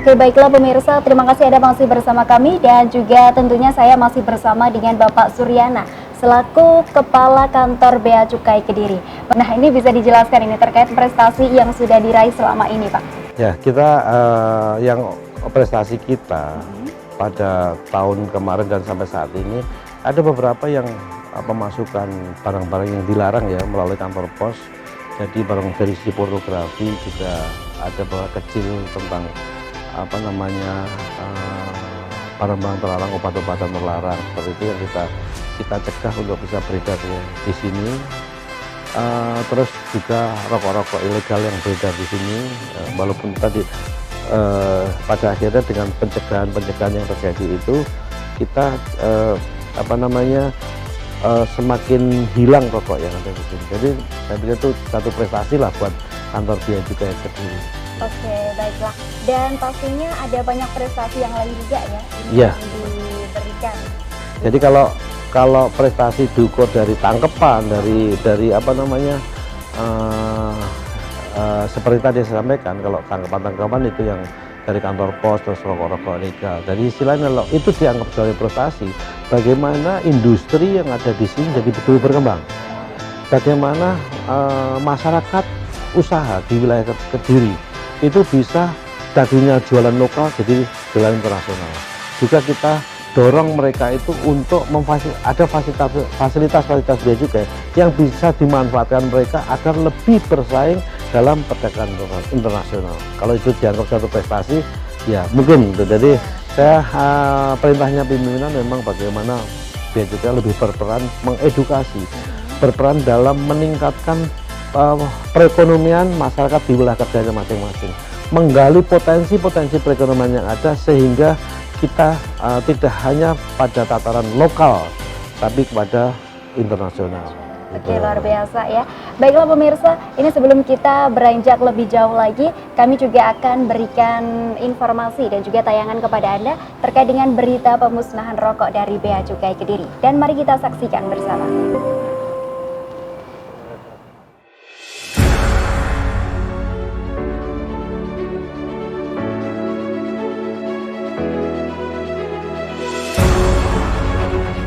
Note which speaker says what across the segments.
Speaker 1: Oke, baiklah pemirsa, terima kasih Anda masih bersama kami dan juga tentunya saya masih bersama dengan Bapak Suryana selaku Kepala Kantor Bea Cukai Kediri. Nah, ini bisa dijelaskan ini terkait prestasi yang sudah diraih selama ini, Pak.
Speaker 2: Ya, kita yang prestasi kita pada tahun kemarin dan sampai saat ini ada beberapa yang pemasukan barang-barang yang dilarang ya melalui kantor pos. Jadi barang dari sisi pornografi juga ada barang kecil tentang barang-barang terlarang, obat-obatan terlarang seperti itu yang kita cegah untuk bisa beredar di sini. Terus juga rokok-rokok ilegal yang beredar di sini, walaupun tadi pada akhirnya dengan pencegahan yang terjadi itu kita semakin hilang rokok yang ada di sini. Jadi saya pikir itu satu prestasi lah buat kantor Bea Cukai Kediri.
Speaker 1: Oke, baiklah. Dan pastinya ada banyak prestasi yang lain juga ya
Speaker 2: Iya.
Speaker 1: yang diberikan.
Speaker 2: Jadi kalau prestasi diukur dari tangkepan, dari seperti tadi saya sampaikan, kalau tangkapan itu yang dari kantor pos, terus rokok-rokok ilegal. Jadi istilahnya kalau itu dianggap sebagai prestasi, bagaimana industri yang ada di sini jadi betul berkembang. Bagaimana masyarakat usaha di wilayah Kediri itu bisa tadinya jualan lokal jadi jualan internasional. Juga kita dorong mereka itu untuk ada fasilitas bea cukai yang bisa dimanfaatkan mereka agar lebih bersaing dalam perdagangan internasional. Kalau itu dianggap satu prestasi, ya mungkin itu. Jadi saya perintahnya pimpinan memang bagaimana bea cukai lebih berperan mengedukasi, berperan dalam meningkatkan perekonomian masyarakat di wilayah kerjanya masing-masing, menggali potensi-potensi perekonomian yang ada sehingga kita tidak hanya pada tataran lokal tapi kepada internasional.
Speaker 1: Oke, luar biasa ya. Baiklah pemirsa, ini sebelum kita beranjak lebih jauh lagi, kami juga akan berikan informasi dan juga tayangan kepada Anda terkait dengan berita pemusnahan rokok dari Bea Cukai Kediri. Dan mari kita saksikan bersama.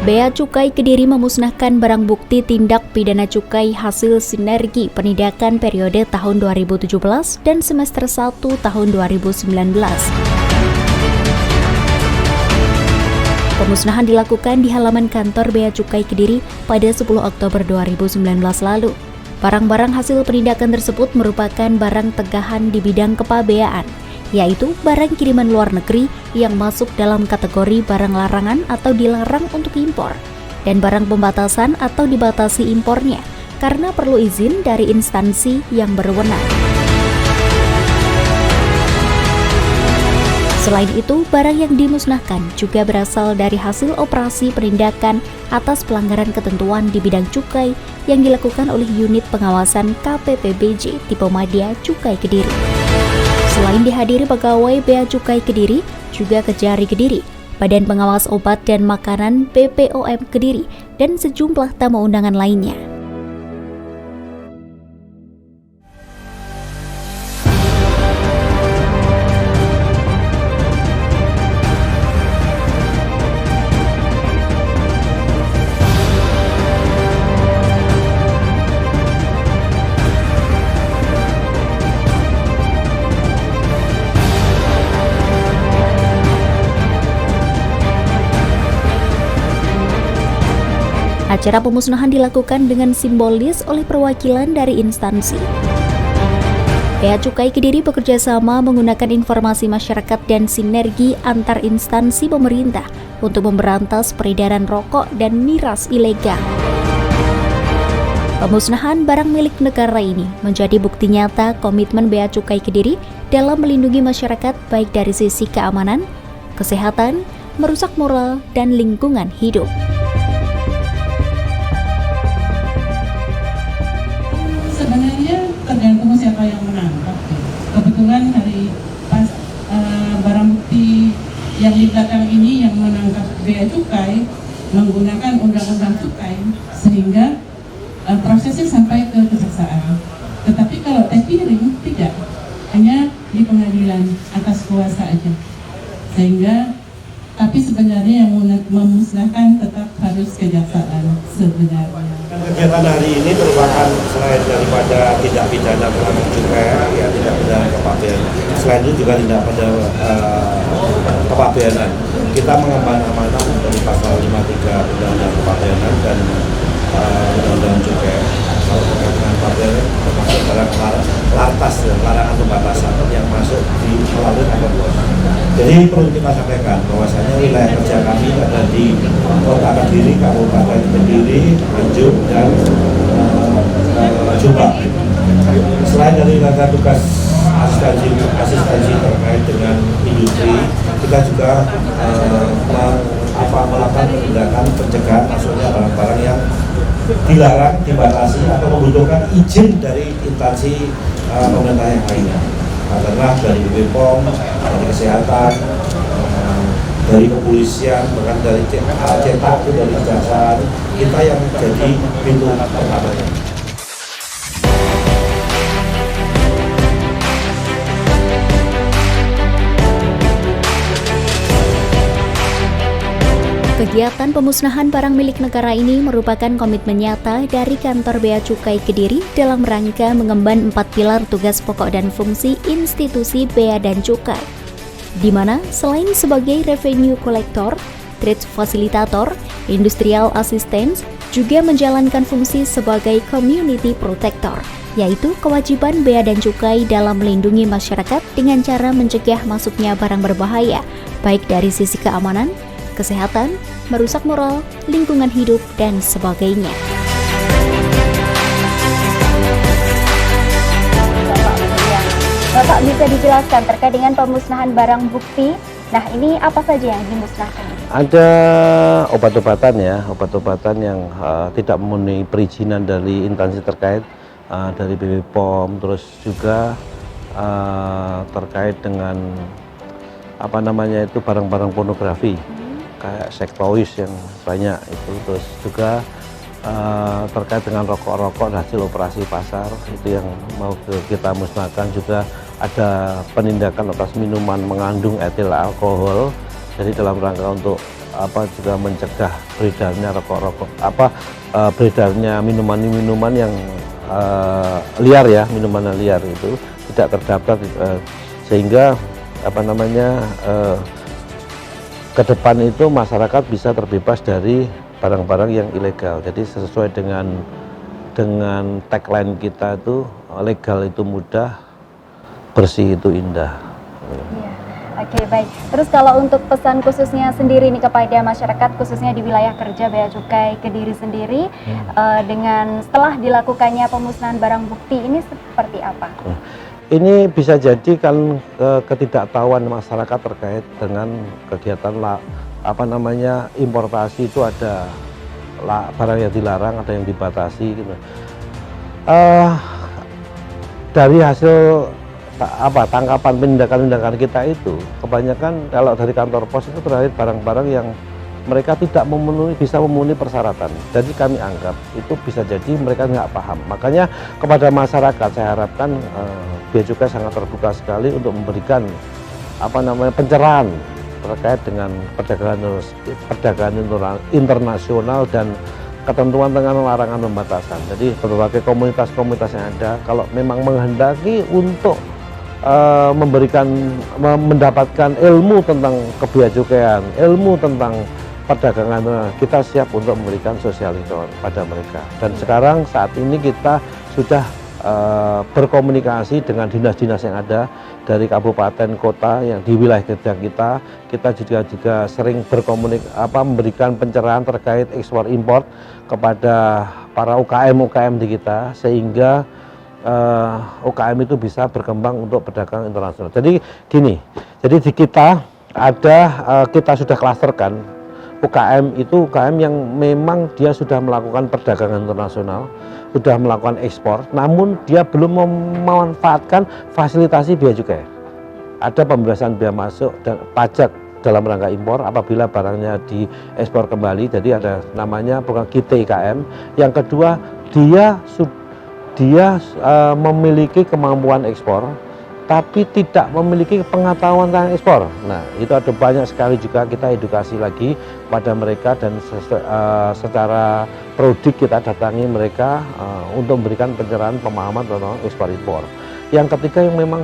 Speaker 1: Bea Cukai Kediri memusnahkan barang bukti tindak pidana cukai hasil sinergi penindakan periode tahun 2017 dan semester 1 tahun 2019. Pemusnahan dilakukan di halaman kantor Bea Cukai Kediri pada 10 Oktober 2019 lalu. Barang-barang hasil penindakan tersebut merupakan barang tegahan di bidang kepabeaan, yaitu barang kiriman luar negeri yang masuk dalam kategori barang larangan atau dilarang untuk impor, dan barang pembatasan atau dibatasi impornya karena perlu izin dari instansi yang berwenang. Selain itu, barang yang dimusnahkan juga berasal dari hasil operasi penindakan atas pelanggaran ketentuan di bidang cukai yang dilakukan oleh unit pengawasan KPPBJ Tipe Madya Cukai Kediri. Selain dihadiri pegawai Bea Cukai Kediri, juga Kejari Kediri, Badan Pengawas Obat dan Makanan BPOM Kediri, dan sejumlah tamu undangan lainnya. Acara pemusnahan dilakukan dengan simbolis oleh perwakilan dari instansi. Bea Cukai Kediri bekerja sama menggunakan informasi masyarakat dan sinergi antar instansi pemerintah untuk memberantas peredaran rokok dan miras ilegal. Pemusnahan barang milik negara ini menjadi bukti nyata komitmen Bea Cukai Kediri dalam melindungi masyarakat baik dari sisi keamanan, kesehatan, merusak moral, dan lingkungan hidup.
Speaker 3: Sebenarnya tergantung siapa yang menangkap. Kebetulan barang bukti yang di belakang ini yang menangkap Bea Cukai menggunakan undang-undang cukai sehingga prosesnya sampai ke kejaksaan. Tetapi kalau tes piring tidak, hanya di pengadilan atas kuasa aja. Sehingga tapi sebenarnya yang memusnahkan tetap harus kejaksaan sebenarnya.
Speaker 4: Kegiatan hari ini merupakan selain daripada tindak pidana terhadap cukai, ya tindak pidana kepabeanan. Selain itu juga tindak pidana kepabeanan. Kita mengemban amanah dari pasal 53 Undang-Undang Kepabeanan dan Undang-Undang Cukai. Kalau terkait dengan kepabeanan termasuk barang lartas dan larangan pembatasan yang masuk di melalui kantor pos. Jadi perlu kita sampaikan bahwasanya wilayah kerja kami ada di Kota Kediri, Kabupaten Kediri, Nganjuk, dan Jombang. Selain dari rangka tugas asistensi terkait dengan industri, kita juga melakukan tindakan pencegahan masuknya barang-barang yang dilarang, dibatasi atau membutuhkan izin dari instansi pemerintah yang lainnya. Karena dari BPOM, dari kesehatan, dari kepolisian, bahkan dari cetak, dari kejaksaan, kita yang jadi pintu pertamanya.
Speaker 1: Kegiatan pemusnahan barang milik negara ini merupakan komitmen nyata dari Kantor Bea Cukai Kediri dalam rangka mengemban 4 pilar tugas pokok dan fungsi institusi Bea dan Cukai, di mana selain sebagai revenue collector, trade facilitator, industrial assistance, juga menjalankan fungsi sebagai community protector, yaitu kewajiban Bea dan Cukai dalam melindungi masyarakat dengan cara mencegah masuknya barang berbahaya, baik dari sisi keamanan, kesehatan, merusak moral, lingkungan hidup, dan sebagainya. Bapak bisa dijelaskan terkait dengan pemusnahan barang bukti. Nah, ini apa saja yang dimusnahkan?
Speaker 2: Ada obat-obatan ya, obat-obatan yang tidak memenuhi perizinan dari instansi terkait, dari BPOM, terus juga terkait dengan barang-barang pornografi. Kayak seks toys yang banyak itu, terus juga terkait dengan rokok-rokok hasil operasi pasar itu yang mau kita musnahkan. Juga ada penindakan atas minuman mengandung etil alkohol, jadi dalam rangka untuk juga mencegah beredarnya rokok-rokok beredarnya minuman-minuman yang liar ya, minuman liar itu tidak terdaftar, sehingga ke depan itu masyarakat bisa terbebas dari barang-barang yang ilegal. Jadi sesuai dengan tagline kita itu, legal itu mudah, bersih itu indah.
Speaker 1: Ya, oke, baik. Terus kalau untuk pesan khususnya sendiri nih kepada masyarakat, khususnya di wilayah kerja Bea Cukai Kediri sendiri, dengan setelah dilakukannya pemusnahan barang bukti ini seperti apa?
Speaker 2: Ini bisa jadi kan ketidaktahuan masyarakat terkait dengan kegiatan importasi itu ada barang yang dilarang, ada yang dibatasi gitu. Dari hasil tangkapan tindakan kita itu, kebanyakan kalau dari kantor pos itu terkait barang-barang yang mereka tidak bisa memenuhi persyaratan. Jadi kami anggap itu bisa jadi mereka nggak paham. Makanya kepada masyarakat saya harapkan Bea Cukai sangat terbuka sekali untuk memberikan pencerahan terkait dengan perdagangan internasional dan ketentuan dengan larangan pembatasan. Jadi berbagai komunitas-komunitas yang ada, kalau memang menghendaki untuk mendapatkan ilmu tentang kebiacukai, ilmu tentang perdagangan, kita siap untuk memberikan sosialisasi pada mereka. Dan sekarang saat ini kita sudah berkomunikasi dengan dinas-dinas yang ada dari kabupaten kota yang di wilayah kerja kita juga sering memberikan pencerahan terkait ekspor impor kepada para UKM di kita, sehingga UKM itu bisa berkembang untuk perdagangan internasional. Jadi gini, jadi di kita kita sudah klasterkan UKM itu UKM yang memang dia sudah melakukan perdagangan internasional, sudah melakukan ekspor, namun dia belum memanfaatkan fasilitasi bea cukai. Ada pembebasan bea masuk dan pajak dalam rangka impor apabila barangnya diekspor kembali, jadi ada namanya program KIT-IKM. Yang kedua, dia memiliki kemampuan ekspor tapi tidak memiliki pengetahuan tentang ekspor. Nah, itu ada banyak sekali juga kita edukasi lagi pada mereka, dan secara prodik kita datangi mereka untuk memberikan pencerahan pemahaman tentang ekspor impor. Yang ketiga, yang memang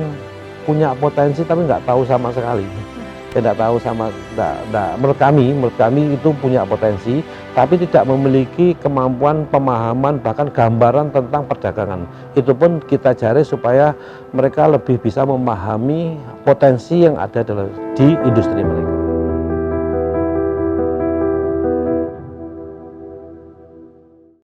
Speaker 2: punya potensi tapi nggak tahu sama sekali. Tidak tahu menurut kami itu punya potensi tapi tidak memiliki kemampuan pemahaman bahkan gambaran tentang perdagangan. Itu pun kita cari supaya mereka lebih bisa memahami potensi yang ada di industri mereka.